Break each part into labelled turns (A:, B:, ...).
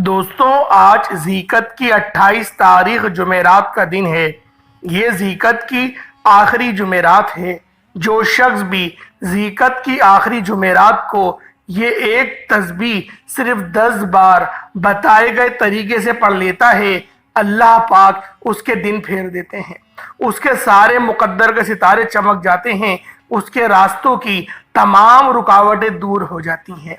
A: دوستوں، آج ذیقت کی 28 تاریخ جمعرات کا دن ہے۔ یہ ذیقت کی آخری جمعرات ہے۔ جو شخص بھی ذیقت کی آخری جمعرات کو یہ ایک تسبیح صرف 10 بار بتائے گئے طریقے سے پڑھ لیتا ہے، اللہ پاک اس کے دن پھیر دیتے ہیں، اس کے سارے مقدر کے ستارے چمک جاتے ہیں، اس کے راستوں کی تمام رکاوٹیں دور ہو جاتی ہیں۔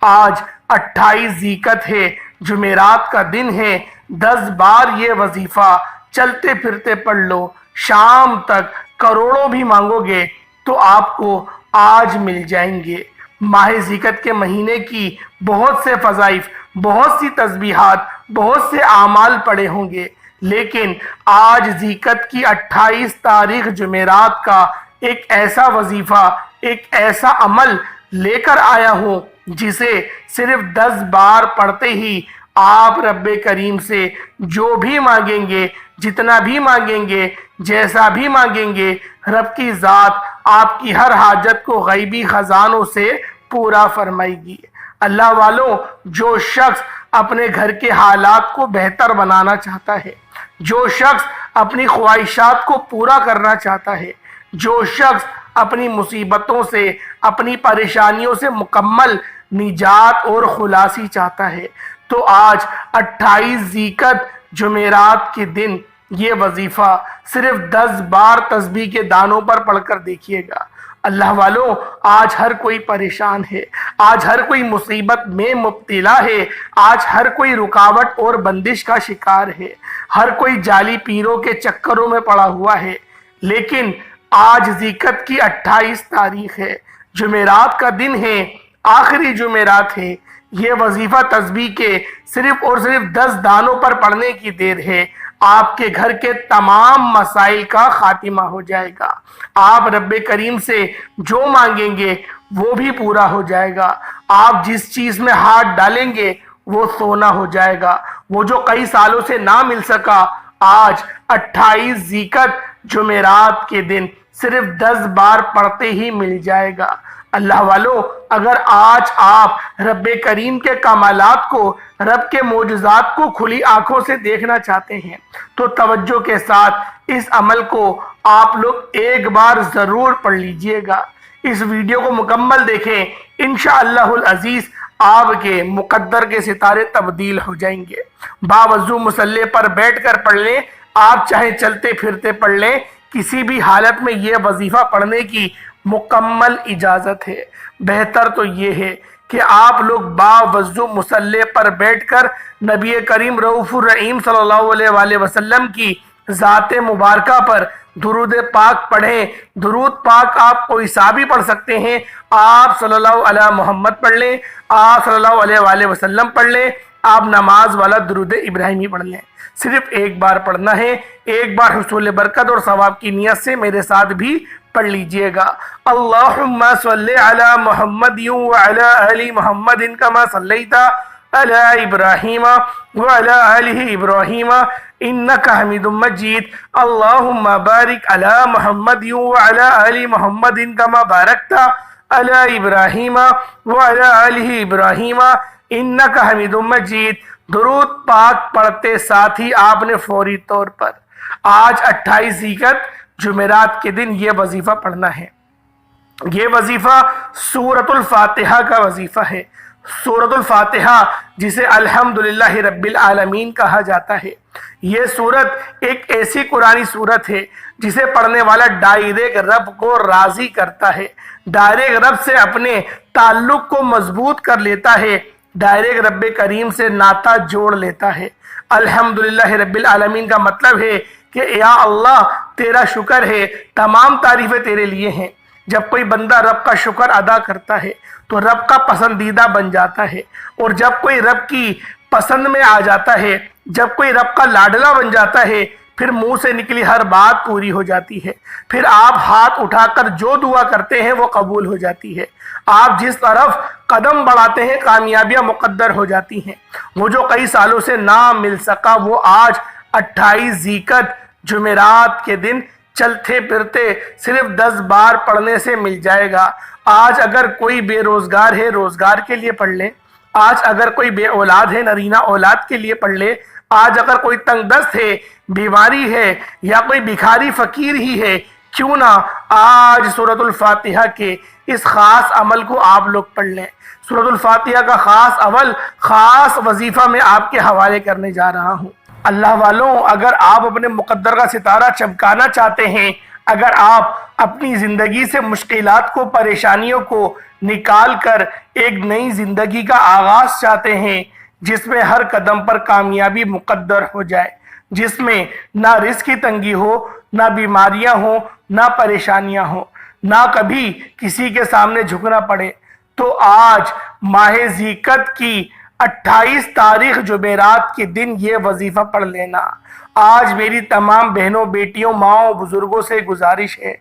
A: آج 28 ذیقت ہے، جمعرات کا دن ہے۔ 10 بار یہ وظیفہ چلتے پھرتے پڑھ لو، شام تک کروڑوں بھی مانگو گے تو آپ کو آج مل جائیں گے۔ ماہ ذیقت کے مہینے کی بہت سے فضائف، بہت سی تسبیحات، بہت سے اعمال پڑے ہوں گے، لیکن آج ذیقت کی 28 تاریخ جمعرات کا ایک ایسا وظیفہ، ایک ایسا عمل لے کر آیا ہوں جسے صرف 10 بار پڑھتے ہی آپ رب کریم سے جو بھی مانگیں گے، جتنا بھی مانگیں گے، جیسا بھی مانگیں گے، رب کی ذات آپ کی ہر حاجت کو غیبی خزانوں سے پورا فرمائے گی۔ اللہ والوں، جو شخص اپنے گھر کے حالات کو بہتر بنانا چاہتا ہے، جو شخص اپنی خواہشات کو پورا کرنا چاہتا ہے، جو شخص اپنی مصیبتوں سے، اپنی پریشانیوں سے مکمل نجات اور خلاصی چاہتا ہے، تو آج 28 ذیقت جمعرات کے دن یہ وظیفہ صرف 10 بار تسبیح کے دانوں پر پڑھ کر دیکھیے گا۔ اللہ والوں، آج ہر کوئی پریشان ہے، آج ہر کوئی مصیبت میں مبتلا ہے، آج ہر کوئی رکاوٹ اور بندش کا شکار ہے، ہر کوئی جعلی پیروں کے چکروں میں پڑا ہوا ہے، لیکن آج ذیقت کی 28 تاریخ ہے، جمعرات کا دن ہے، آخری جمعرات ہے۔ یہ وظیفہ تسبیح کے صرف اور صرف 10 دانوں پر پڑھنے کی دیر ہے، آپ کے گھر کے تمام مسائل کا خاتمہ ہو جائے گا۔ آپ رب کریم سے جو مانگیں گے وہ بھی پورا ہو جائے گا۔ آپ جس چیز میں ہاتھ ڈالیں گے وہ سونا ہو جائے گا۔ وہ جو کئی سالوں سے نہ مل سکا، آج 28 ذیقت جمعرات کے دن صرف 10 بار پڑھتے ہی مل جائے گا۔ اللہ والوں، اگر آج آپ رب کریم کے کمالات کو، رب کے معجزات کو کھلی آنکھوں سے دیکھنا چاہتے ہیں تو توجہ کے ساتھ اس عمل کو آپ لوگ ایک بار ضرور پڑھ لیجئے گا۔ اس ویڈیو کو مکمل دیکھیں، انشاءاللہ العزیز آپ کے مقدر کے ستارے تبدیل ہو جائیں گے۔ باوضو مصلی پر بیٹھ کر پڑھ لیں، آپ چاہے چلتے پھرتے پڑھ لیں، کسی بھی حالت میں یہ وظیفہ پڑھنے کی مکمل اجازت ہے۔ بہتر تو یہ ہے کہ آپ لوگ باوضو مصلی پر بیٹھ کر نبی کریم رؤوف الرحیم صلی اللہ علیہ وآلہ وسلم کی ذات مبارکہ پر درود پاک پڑھیں۔ درود پاک آپ کوئی سا بھی پڑھ سکتے ہیں، آپ صلی اللہ علیہ محمد پڑھ لیں، آپ صلی اللہ علیہ وآلہ وسلم پڑھ لیں، آپ نماز والا درود ابراہیمی پڑھ لیں۔ صرف ایک بار پڑھنا ہے، ایک بار حصول برکت اور ثواب کی نیت سے میرے ساتھ بھی پڑھ لیجئے گا۔ اللہم صلی علی محمد وعلی آل محمد کما صلیت علی ابراہیم وعلی آل ابراہیم انک حمید مجید۔ اللہم بارک علی محمد وعلی آل محمد کما بارکت علی ابراہیم وعلی آل ابراہیم انک حمید مجید۔ درود پاک پڑھتے ساتھ ہی آپ نے فوری طور پر آج 28 ذیقت جمعرات کے دن یہ وظیفہ پڑھنا ہے۔ یہ وظیفہ سورۃ الفاتحہ کا وظیفہ ہے۔ سورۃ الفاتحہ جسے الحمدللہ رب العالمین کہا جاتا ہے، یہ سورت ایک ایسی قرآنی سورت ہے جسے پڑھنے والا ڈائریکٹ رب کو راضی کرتا ہے، ڈائریکٹ رب سے اپنے تعلق کو مضبوط کر لیتا ہے، ڈائریکٹ رب کریم سے ناطہ جوڑ لیتا ہے۔ الحمدللہ رب العالمین کا مطلب ہے کہ یا اللہ تیرا شکر ہے، تمام تعریفیں تیرے لیے ہیں۔ جب کوئی بندہ رب کا شکر ادا کرتا ہے تو رب کا پسندیدہ بن جاتا ہے، اور جب کوئی رب کی پسند میں آ جاتا ہے، جب کوئی رب کا لاڈلا بن جاتا ہے، پھر منہ سے نکلی ہر بات پوری ہو جاتی ہے، پھر آپ ہاتھ اٹھا کر جو دعا کرتے ہیں وہ قبول ہو جاتی ہے، آپ جس طرف قدم بڑھاتے ہیں کامیابیاں مقدر ہو جاتی ہیں۔ وہ جو کئی سالوں سے نہ مل سکا وہ آج 28 ذیقت جمعرات کے دن چلتے پھرتے صرف 10 بار پڑھنے سے مل جائے گا۔ آج اگر کوئی بے روزگار ہے، روزگار کے لیے پڑھ لیں، آج اگر کوئی بے اولاد ہے نرینہ اولاد کے لیے پڑھ لے، آج اگر کوئی تنگ دست ہے، بیماری ہے، یا کوئی بھکاری فقیر ہی ہے، کیوں نہ آج سورۃ الفاتحہ کے اس خاص عمل کو آپ لوگ پڑھ لیں۔ سورۃ الفاتحہ کا خاص عمل، خاص وظیفہ میں آپ کے حوالے کرنے جا رہا ہوں۔ اللہ والوں، اگر آپ اپنے مقدر کا ستارہ چمکانا چاہتے ہیں، اگر آپ اپنی زندگی سے مشکلات کو، پریشانیوں کو نکال کر ایک نئی زندگی کا آغاز چاہتے ہیں، جس میں ہر قدم پر کامیابی مقدر ہو جائے، جس میں نہ رزق کی تنگی ہو، نہ بیماریاں ہوں، نہ پریشانیاں ہوں، نہ کبھی کسی کے سامنے جھکنا پڑے، تو آج ماہ ذیقعد کی 28 تاریخ جمعرات کے دن یہ وظیفہ پڑھ لینا۔ آج میری تمام بہنوں، بیٹیوں، ماؤں، بزرگوں سے گزارش ہے،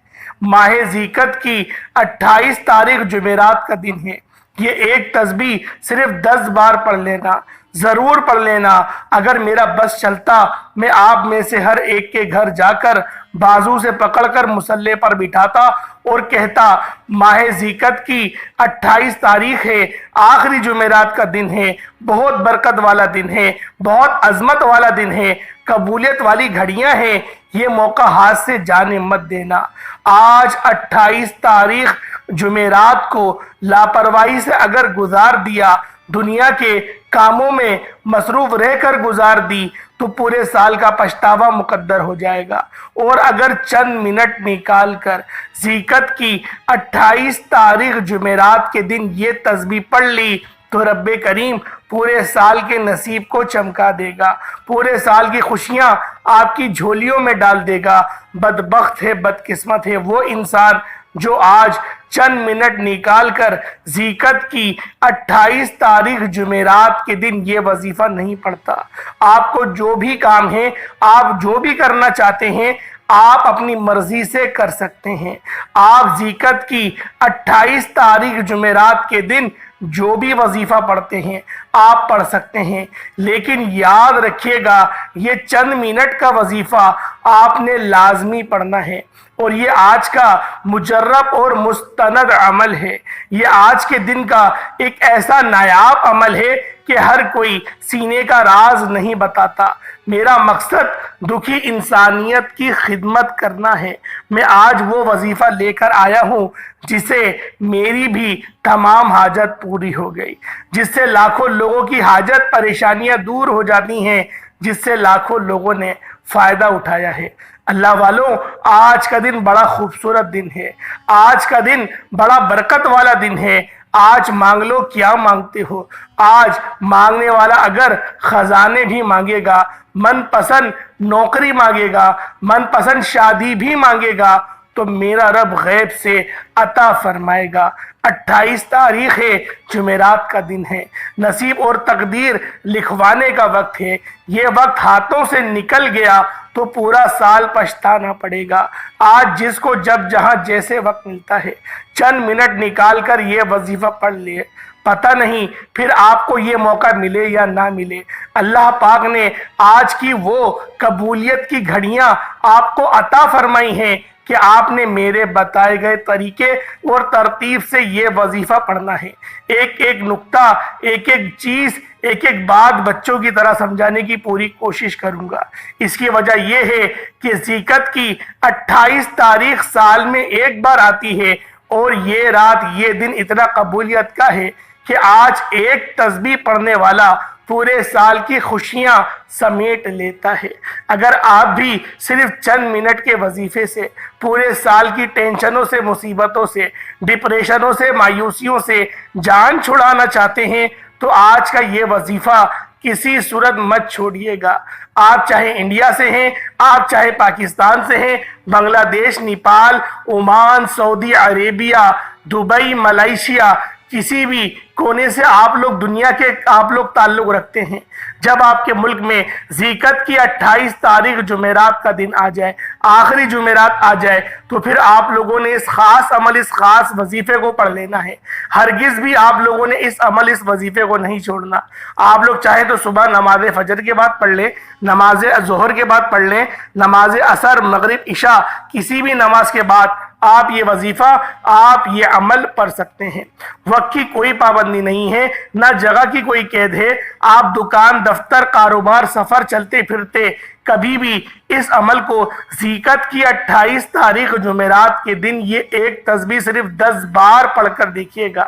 A: ماہ ذیقعد کی 28 تاریخ جمعرات کا دن ہے، یہ ایک تسبیح صرف 10 بار پڑھ لینا، ضرور پڑھ لینا۔ اگر میرا بس چلتا، میں آپ میں سے ہر ایک کے گھر جا کر بازو سے پکڑ کر مصلی پر بٹھاتا اور کہتا، ماہ ذیقعد کی 28 تاریخ ہے، آخری جمعرات کا دن ہے، بہت برکت والا دن ہے، بہت عظمت والا دن ہے، قبولیت والی گھڑیاں ہیں، یہ موقع ہاتھ سے جانے مت دینا۔ آج 28 تاریخ جمعرات کو لاپرواہی سے اگر گزار دیا، دنیا کے کاموں میں مصروف رہ کر گزار دی، تو پورے سال کا پچھتاوا مقدر ہو جائے گا۔ اور اگر چند منٹ نکال کر ذیقعد کی 28 تاریخ جمعرات کے دن یہ تسبیح پڑھ لی، تو رب کریم پورے سال کے نصیب کو چمکا دے گا، پورے سال کی خوشیاں آپ کی جھولیوں میں ڈال دے گا۔ بدبخت ہے، بدقسمت ہے وہ انسان جو آج چند منٹ نکال کر ذیقعد کی 28 تاریخ جمعرات کے دن یہ وظیفہ نہیں پڑھتا۔ آپ کو جو بھی کام ہے، آپ جو بھی کرنا چاہتے ہیں، آپ اپنی مرضی سے کر سکتے ہیں۔ آپ ذیقعد کی 28 تاریخ جمعرات کے دن جو بھی وظیفہ پڑھتے ہیں، آپ پڑھ سکتے ہیں، لیکن یاد رکھیے گا، یہ چند منٹ کا وظیفہ آپ نے لازمی پڑھنا ہے، اور یہ آج کا مجرب اور مستند عمل ہے۔ یہ آج کے دن کا ایک ایسا نایاب عمل ہے کہ ہر کوئی سینے کا راز نہیں بتاتا۔ میرا مقصد دکھی انسانیت کی خدمت کرنا ہے۔ میں آج وہ وظیفہ لے کر آیا ہوں جس سے میری بھی تمام حاجت پوری ہو گئی، جس سے لاکھوں لوگوں کی حاجت، پریشانیاں دور ہو جاتی ہیں، جس سے لاکھوں لوگوں نے فائدہ اٹھایا ہے۔ اللہ والوں، آج کا دن بڑا خوبصورت دن ہے، آج کا دن بڑا برکت والا دن ہے۔ آج مانگ لو، کیا مانگتے ہو؟ آج مانگنے والا اگر خزانے بھی مانگے گا، من پسند نوکری مانگے گا، من پسند شادی بھی مانگے گا، تو میرا رب غیب سے عطا فرمائے گا۔ 28 تاریخ ہے، جمعرات کا دن ہے، نصیب اور تقدیر لکھوانے کا وقت ہے۔ یہ وقت ہاتھوں سے نکل گیا تو پورا سال پچھتانا پڑے گا۔ آج جس کو جب جہاں جیسے وقت ملتا ہے، چند منٹ نکال کر یہ وظیفہ پڑھ لیے، پتہ نہیں پھر آپ کو یہ موقع ملے یا نہ ملے۔ اللہ پاک نے آج کی وہ قبولیت کی گھڑیاں آپ کو عطا فرمائی ہیں کہ آپ نے میرے بتائے گئے طریقے اور ترتیب سے یہ وظیفہ پڑھنا ہے۔ ایک ایک نقطہ، ایک ایک چیز، ایک ایک بات بچوں کی طرح سمجھانے کی پوری کوشش کروں گا۔ اس کی وجہ یہ ہے کہ ذیقعد کی 28 تاریخ سال میں ایک بار آتی ہے، اور یہ رات، یہ دن اتنا قبولیت کا ہے کہ آج ایک تسبیح پڑھنے والا پورے سال کی خوشیاں سمیٹ لیتا ہے۔ اگر آپ بھی صرف چند منٹ کے وظیفے سے پورے سال کی ٹینشنوں سے، مصیبتوں سے، ڈپریشنوں سے، مایوسیوں سے جان چھڑانا چاہتے ہیں، تو آج کا یہ وظیفہ کسی صورت مت چھوڑیے گا۔ آپ چاہے انڈیا سے ہیں، آپ چاہے پاکستان سے ہیں، بنگلہ دیش، نیپال، عمان، سعودی عربیہ، دبئی، ملائیشیا، کسی بھی کونے سے آپ لوگ دنیا کے آپ لوگ تعلق رکھتے ہیں، جب آپ کے ملک میں ذیقعد کی 28 تاریخ جمعرات کا دن آ جائے، آخری جمعرات آ جائے، تو پھر آپ لوگوں نے اس خاص عمل، اس خاص وظیفے کو پڑھ لینا ہے۔ ہرگز بھی آپ لوگوں نے اس عمل، اس وظیفے کو نہیں چھوڑنا۔ آپ لوگ چاہیں تو صبح نماز فجر کے بعد پڑھ لیں، نماز ظہر کے بعد پڑھ لیں، نماز عصر، مغرب، عشاء، کسی بھی نماز کے بعد آپ یہ وظیفہ، آپ یہ عمل پڑھ سکتے ہیں۔ وقت کی کوئی پابندی نہیں ہے، نہ جگہ کی کوئی قید ہے۔ آپ دکان، دفتر، کاروبار، سفر، چلتے پھرتے کبھی بھی اس عمل کو ذی القعدہ کی 28 تاریخ جمعرات کے دن یہ ایک تسبیح صرف 10 بار پڑھ کر دیکھیے گا۔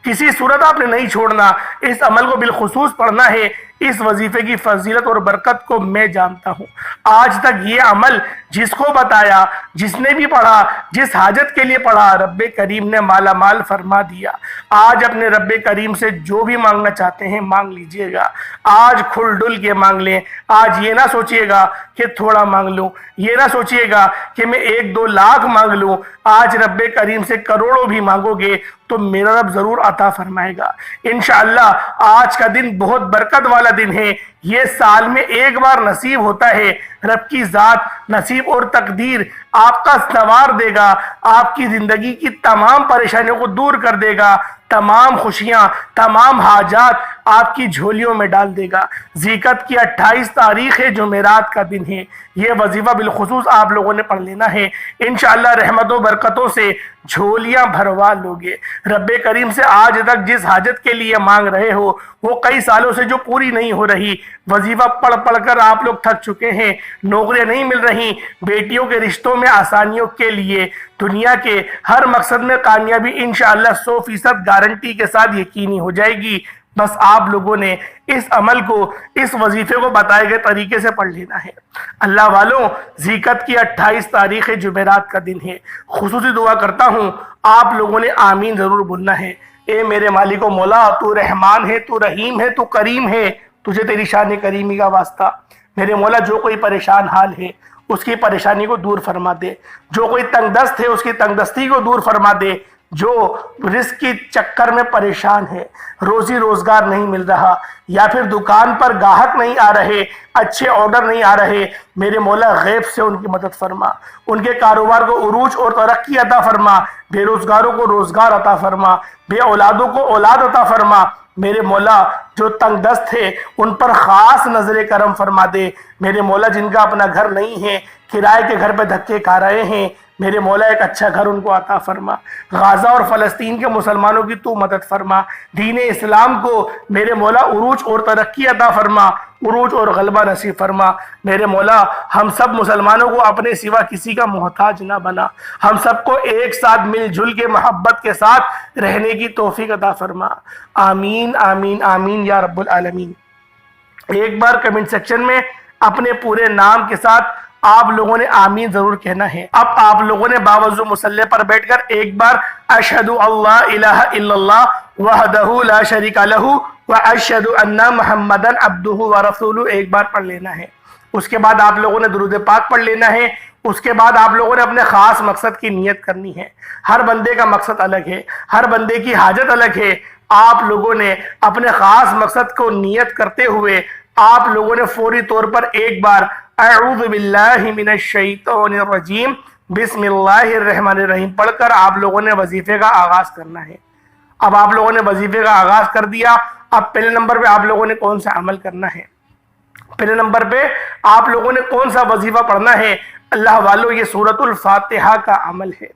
A: کسی صورت آپ نے نہیں چھوڑنا، اس عمل کو بالخصوص پڑھنا ہے۔ اس وظیفے کی فضیلت اور برکت کو میں جانتا ہوں۔ آج تک یہ عمل جس کو بتایا، جس نے بھی پڑھا، جس حاجت کے لیے پڑھا، رب کریم نے مالا مال فرما دیا۔ آج اپنے رب کریم سے جو بھی مانگنا چاہتے ہیں مانگ لیجئے گا۔ آج کھل ڈل کے مانگ لیں۔ آج یہ نہ سوچئے گا کہ تھوڑا مانگ لوں، یہ نہ سوچئے گا کہ میں 1-2 لاکھ مانگ لوں۔ آج رب کریم سے کروڑوں بھی مانگو گے تو میرا رب ضرور عطا فرمائے گا انشاءاللہ۔ آج کا دن بہت برکت والا دن ہے۔ یہ سال میں ایک بار نصیب ہوتا ہے۔ رب کی ذات نصیب اور تقدیر آپ کا سنوار دے گا، آپ کی زندگی کی تمام پریشانیوں کو دور کر دے گا، تمام خوشیاں، تمام حاجات آپ کی جھولیوں میں ڈال دے گا۔ ذی القعدہ کی 28 تاریخ جمعرات کا دن ہے۔ یہ وظیفہ بالخصوص آپ لوگوں نے پڑھ لینا ہے۔ انشاءاللہ رحمت و برکتوں سے جھولیاں بھروا لوگے۔ رب کریم سے آج تک جس حاجت کے لیے مانگ رہے ہو، وہ کئی سالوں سے جو پوری نہیں ہو رہی، وظیفہ پڑھ پڑھ کر آپ لوگ تھک چکے ہیں، نوکریاں نہیں مل رہی، بیٹیوں کے رشتوں میں آسانیوں کے لیے، دنیا کے ہر مقصد میں کامیابی انشاءاللہ 100% گارنٹی کے ساتھ یقینی ہو جائے گی۔ بس آپ لوگوں نے اس عمل کو، اس وظیفے کو بتائے گئے طریقے سے پڑھ لینا ہے۔ اللہ والوں، ذی القعدہ کی 28 تاریخ جمعرات کا دن ہے۔ خصوصی دعا کرتا ہوں، آپ لوگوں نے آمین ضرور بولنا ہے۔ اے میرے مالک و مولا، تو رحمان ہے، تو رحیم ہے، تو کریم ہے، تجھے تیری شان کریمی کا واسطہ۔ میرے مولا، جو کوئی پریشان حال ہے اس کی پریشانی کو دور فرما دے، جو کوئی تنگ دست ہے اس کی تنگ دستی کو دور فرما دے، جو رزق کی چکر میں پریشان ہے، روزی روزگار نہیں مل رہا، یا پھر دکان پر گاہک نہیں آ رہے، اچھے آرڈر نہیں آ رہے، میرے مولا غیب سے ان کی مدد فرما، ان کے کاروبار کو عروج اور ترقی عطا فرما، بے روزگاروں کو روزگار عطا فرما، بے اولادوں کو اولاد عطا فرما۔ میرے مولا، جو تنگ دست ہے ان پر خاص نظر کرم فرما دے۔ میرے مولا، جن کا اپنا گھر نہیں ہے، کرائے کے گھر پہ دھکے کھا رہے ہیں، میرے مولا ایک اچھا گھر ان کو عطا فرما۔ غازہ اور فلسطین کے مسلمانوں کی تو مدد فرما، دین اسلام کو میرے مولا عروج اور ترقی عطا فرما، عروج اور غلبہ نصیب فرما۔ میرے مولا، ہم سب مسلمانوں کو اپنے سوا کسی کا محتاج نہ بنا، ہم سب کو ایک ساتھ مل جل کے محبت کے ساتھ رہنے کی توفیق عطا فرما۔ آمین آمین آمین یا رب العالمین۔ ایک بار کمنٹ سیکشن میں اپنے پورے نام کے ساتھ آپ لوگوں نے آمین ضرور کہنا ہے۔ اب آپ لوگوں نے باوضو مصلی پر بیٹھ کر ایک بار اشہد اللہ الہ الا اللہ وحدہ لا شریک لہ واشہد ان محمدا عبدہ ورسولہ ایک بار پڑھ لینا ہے۔ اس کے بعد آپ لوگوں نے درود پاک پڑھ لینا ہے۔ اس کے بعد آپ لوگوں نے اپنے خاص مقصد کی نیت کرنی ہے۔ ہر بندے کا مقصد الگ ہے، ہر بندے کی حاجت الگ ہے۔ آپ لوگوں نے اپنے خاص مقصد کو نیت کرتے ہوئے آپ لوگوں نے فوری طور پر ایک بار اعوذ باللہ من الشیطان الرجیم بسم اللہ الرحمن الرحیم پڑھ کر آپ لوگوں نے وظیفے کا آغاز کرنا ہے۔ اب آپ لوگوں نے وظیفے کا آغاز کر دیا۔ اب پہلے نمبر پہ آپ لوگوں نے کون سا عمل کرنا ہے؟ پہلے نمبر پہ آپ لوگوں نے کون سا وظیفہ پڑھنا ہے؟ اللہ والو، یہ سورۃ الفاتحہ کا عمل ہے۔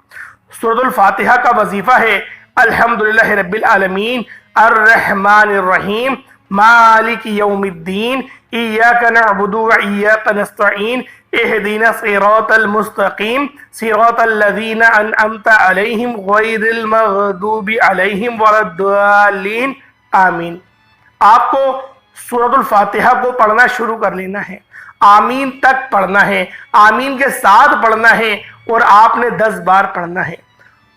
A: سورۃ الفاتحہ کا وظیفہ ہے الحمدللہ رب العالمین الرحمن الرحیم مالک یوم الدین ایاک نعبد و ایاک نستعین اہدنا الصراط المستقیم صراط الذین انعمت علیہم غیر المغضوب علیہم ولا الضالین آمین۔ آپ کو سورۃ الفاتحہ کو پڑھنا شروع کر لینا ہے، آمین تک پڑھنا ہے، آمین کے ساتھ پڑھنا ہے، اور آپ نے 10 بار پڑھنا ہے۔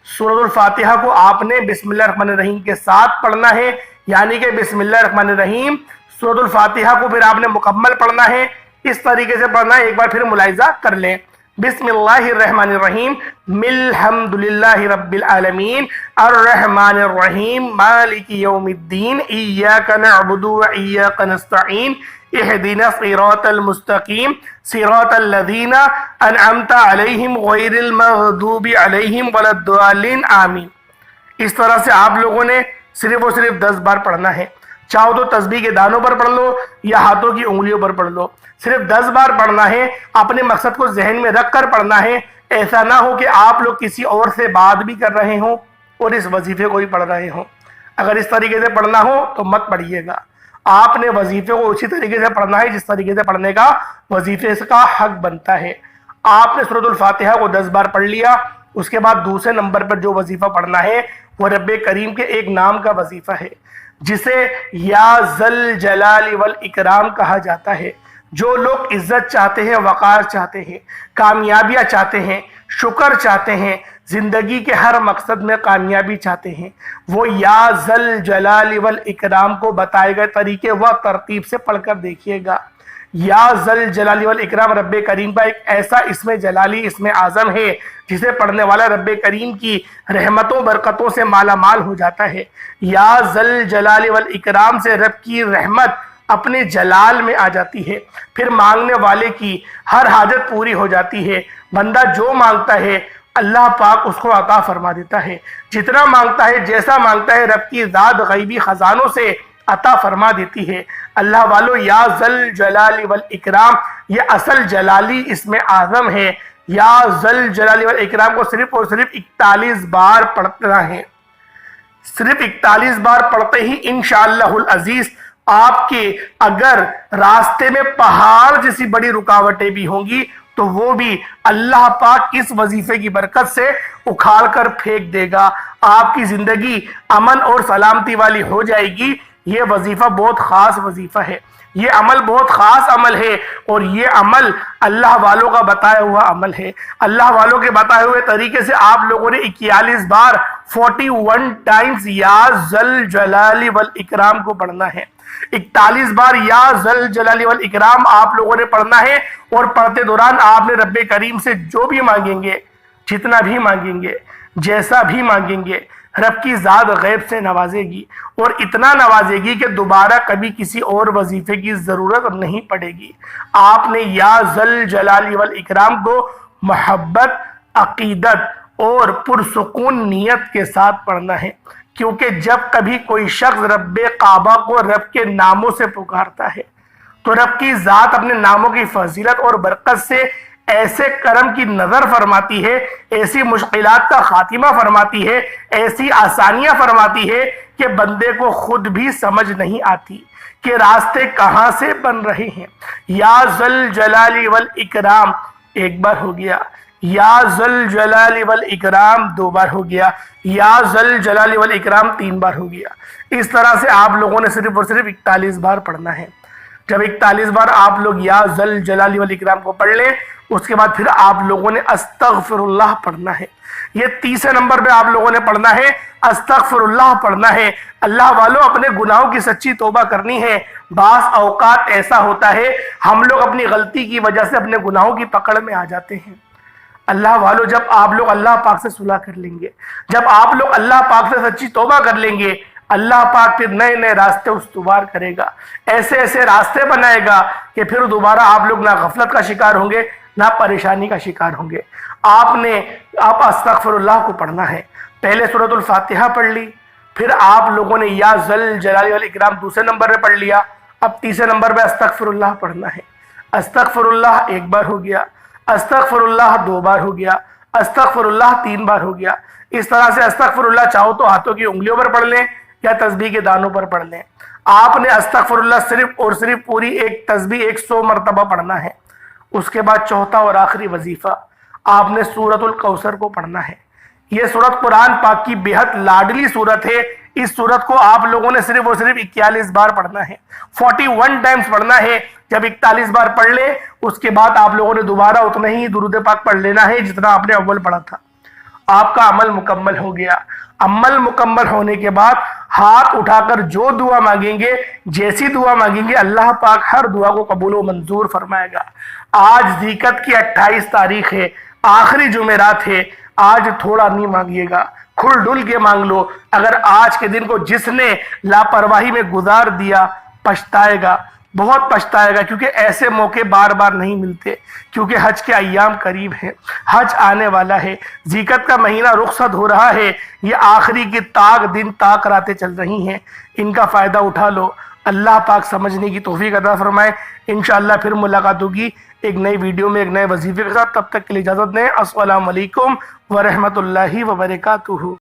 A: سورۃ الفاتحہ کو آپ نے بسم اللہ الرحمن الرحیم کے ساتھ پڑھنا ہے، یعنی کہ بسم اللہ الرحمن الرحیم۔ سورۃ الفاتحہ کو پھر آپ نے مکمل پڑھنا ہے، اس طریقے سے پڑھنا ہے، ایک بار پھر ملاحظہ کر لیں۔ بسم اللہ الرحمن الرحیم الحمدللہ رب العالمین الرحمن الرحیم مالک یوم الدین ایاک نعبد و ایاک نستعین اہدنا الصراط المستقیم صراط الذین انعمت علیہم غیر المغضوب علیہم ولا الضالین آمین۔ اس طرح سے آپ لوگوں نے صرف اور صرف 10 بار پڑھنا ہے۔ چاہو تو تسبیح کے دانوں پر پڑھ لو یا ہاتھوں کی انگلیوں پر پڑھ لو، صرف 10 بار پڑھنا ہے، اپنے مقصد کو ذہن میں رکھ کر پڑھنا ہے۔ ایسا نہ ہو کہ آپ لوگ کسی اور سے بات بھی کر رہے ہوں اور اس وظیفے کو بھی پڑھ رہے ہوں۔ اگر اس طریقے سے پڑھنا ہو تو مت پڑھیے گا، آپ نے وظیفے کو اسی طریقے سے پڑھنا ہے جس طریقے سے پڑھنے کا وظیفے کا حق بنتا ہے۔ آپ نے سورۃ الفاتحہ کو 10 بار پڑھ لیا، اس کے بعد دوسرے نمبر پر جو وظیفہ پڑھنا ہے وہ رب کریم کے ایک نام کا وظیفہ ہے جسے یا ذل جلال والاکرام کہا جاتا ہے۔ جو لوگ عزت چاہتے ہیں، وقار چاہتے ہیں، کامیابیاں چاہتے ہیں، شکر چاہتے ہیں، زندگی کے ہر مقصد میں کامیابی چاہتے ہیں، وہ یا ذل جلال والاکرام کو بتائے گئے طریقے و ترتیب سے پڑھ کر دیکھیے گا۔ یا ذل جلال والاکرام رب کریم کا ایک ایسا اسم جلالی، اسم اعظم ہے جسے پڑھنے والا رب کریم کی رحمتوں برکتوں سے مالا مال ہو جاتا ہے۔ یا ذل جلال والاکرام سے رب کی رحمت اپنے جلال میں آ جاتی ہے، پھر مانگنے والے کی ہر حاجت پوری ہو جاتی ہے۔ بندہ جو مانگتا ہے اللہ پاک اس کو عطا فرما دیتا ہے، جتنا مانگتا ہے، جیسا مانگتا ہے، رب کی ذات غیبی خزانوں سے عطا فرما دیتی ہے۔ اللہ والو، یا ذل جلال والاکرام یہ اصل جلالی اسم اعظم ہے۔ یا ذل جلال والاکرام کو صرف اور صرف 41 بار پڑھنا ہے۔ صرف 41 بار پڑھتے ہی انشاءاللہ العزیز آپ کے اگر راستے میں پہاڑ جیسی بڑی رکاوٹیں بھی ہوں گی تو وہ بھی اللہ پاک اس وظیفے کی برکت سے اکھاڑ کر پھینک دے گا۔ آپ کی زندگی امن اور سلامتی والی ہو جائے گی۔ یہ وظیفہ بہت خاص وظیفہ ہے، یہ عمل بہت خاص عمل ہے، اور یہ عمل اللہ والوں کا بتایا ہوا عمل ہے۔ اللہ والوں کے بتائے ہوئے طریقے سے آپ لوگوں نے 41 بار 41 ٹائمز یا ذل جلال والاکرام کو پڑھنا ہے۔ 41 بار یا ذل جلال والاکرام آپ لوگوں نے پڑھنا ہے، اور پڑھتے دوران آپ نے رب کریم سے جو بھی مانگیں گے، جتنا بھی مانگیں گے، جیسا بھی مانگیں گے، رب کی ذات غیب سے نوازے گی، اور اتنا نوازے گی کہ دوبارہ کبھی کسی اور وظیفے کی ضرورت نہیں پڑے گی۔ آپ نے یا ذل جلال والاکرام کو محبت، عقیدت اور پرسکون نیت کے ساتھ پڑھنا ہے، کیونکہ جب کبھی کوئی شخص رب کعبہ کو رب کے ناموں سے پکارتا ہے تو رب کی ذات اپنے ناموں کی فضیلت اور برکت سے ایسے کرم کی نظر فرماتی ہے، ایسی مشکلات کا خاتمہ فرماتی ہے، ایسی آسانیاں فرماتی ہے کہ بندے کو خود بھی سمجھ نہیں آتی کہ راستے کہاں سے بن رہے ہیں۔ یا ذل جلال والاکرام ایک بار ہو گیا، یا ذل جلال والاکرام 2 بار ہو گیا، یا ذل جلال والاکرام 3 بار ہو گیا۔ اس طرح سے آپ لوگوں نے صرف اور صرف 41 بار پڑھنا ہے۔ جب 41 بار آپ لوگ یا ذل جلال والاکرام کو پڑھ لیں، اس کے بعد پھر آپ لوگوں نے استغفر اللہ پڑھنا ہے۔ یہ تیسرے نمبر پہ آپ لوگوں نے پڑھنا ہے، استغفر اللہ پڑھنا ہے۔ اللہ والوں، اپنے گناہوں کی سچی توبہ کرنی ہے۔ بعض اوقات ایسا ہوتا ہے ہم لوگ اپنی غلطی کی وجہ سے اپنے گناہوں کی پکڑ میں آ جاتے ہیں۔ اللہ والو، جب آپ لوگ اللہ پاک سے صلح کر لیں گے، جب آپ لوگ اللہ پاک سے سچی توبہ کر لیں گے، اللہ پاک پھر نئے نئے راستے استوار کرے گا، ایسے ایسے راستے بنائے گا کہ پھر دوبارہ آپ لوگ نہ غفلت کا شکار ہوں گے، نہ پریشانی کا شکار ہوں گے۔ آپ استغفر اللہ کو پڑھنا ہے۔ پہلے سورۃ الفاتحہ پڑھ لی، پھر آپ لوگوں نے یا ذل جلال والاکرام دوسرے نمبر پہ پڑھ لیا، اب تیسرے نمبر پہ استغفر اللہ پڑھنا ہے۔ استغفر اللہ 1 بار ہو گیا، استغفر اللہ 2 بار ہو گیا، استغفر اللہ 3 بار ہو گیا۔ اس طرح سے استغفر اللہ چاہو تو ہاتھوں کی انگلیوں پر پڑھ لیں یا تسبیح کے دانوں پر پڑھ لیں۔ آپ نے استغفر اللہ صرف اور صرف پوری ایک تسبیح 100 مرتبہ پڑھنا ہے۔ اس کے بعد چوتھا اور آخری وظیفہ آپ نے سورۃ الکوثر کو پڑھنا ہے۔ یہ سورت قرآن پاک کی بے حد لاڈلی سورت ہے۔ اس سورت کو آپ لوگوں نے صرف اور صرف 41 بار پڑھنا ہے، 41 ٹائمز پڑھنا ہے۔ جب 41 بار پڑھ لے، اس کے بعد آپ لوگوں نے دوبارہ اتنا ہی درود پاک پڑھ لینا ہے جتنا آپ نے اول پڑھا تھا۔ آپ کا عمل مکمل ہو گیا۔ عمل مکمل ہونے کے بعد ہاتھ اٹھا کر جو دعا مانگیں گے، جیسی دعا مانگیں گے، اللہ پاک ہر دعا کو قبول و منظور فرمائے گا۔ آج ذیقت کی 28 تاریخ ہے، آخری جمعرات ہے۔ آج تھوڑا نہیں مانگیے گا، کھل ڈل کے مانگ لو۔ اگر آج کے دن کو جس نے لاپرواہی میں گزار دیا پچھتائے گا، بہت پچھتائے گا، کیونکہ ایسے موقع بار بار نہیں ملتے، کیونکہ حج کے ایام قریب ہیں، حج آنے والا ہے، ذی القعدہ کا مہینہ رخصت ہو رہا ہے، یہ آخری کی طاق دن طاق راتیں چل رہی ہیں، ان کا فائدہ اٹھا لو۔ اللہ پاک سمجھنے کی توفیق عطا فرمائے۔ انشاءاللہ پھر ملاقات ہوگی ایک نئی ویڈیو میں ایک نئے وظیفے کے ساتھ، تب تک کے لیے اجازت دیں۔ السلام علیکم ورحمۃ اللہ وبرکاتہ۔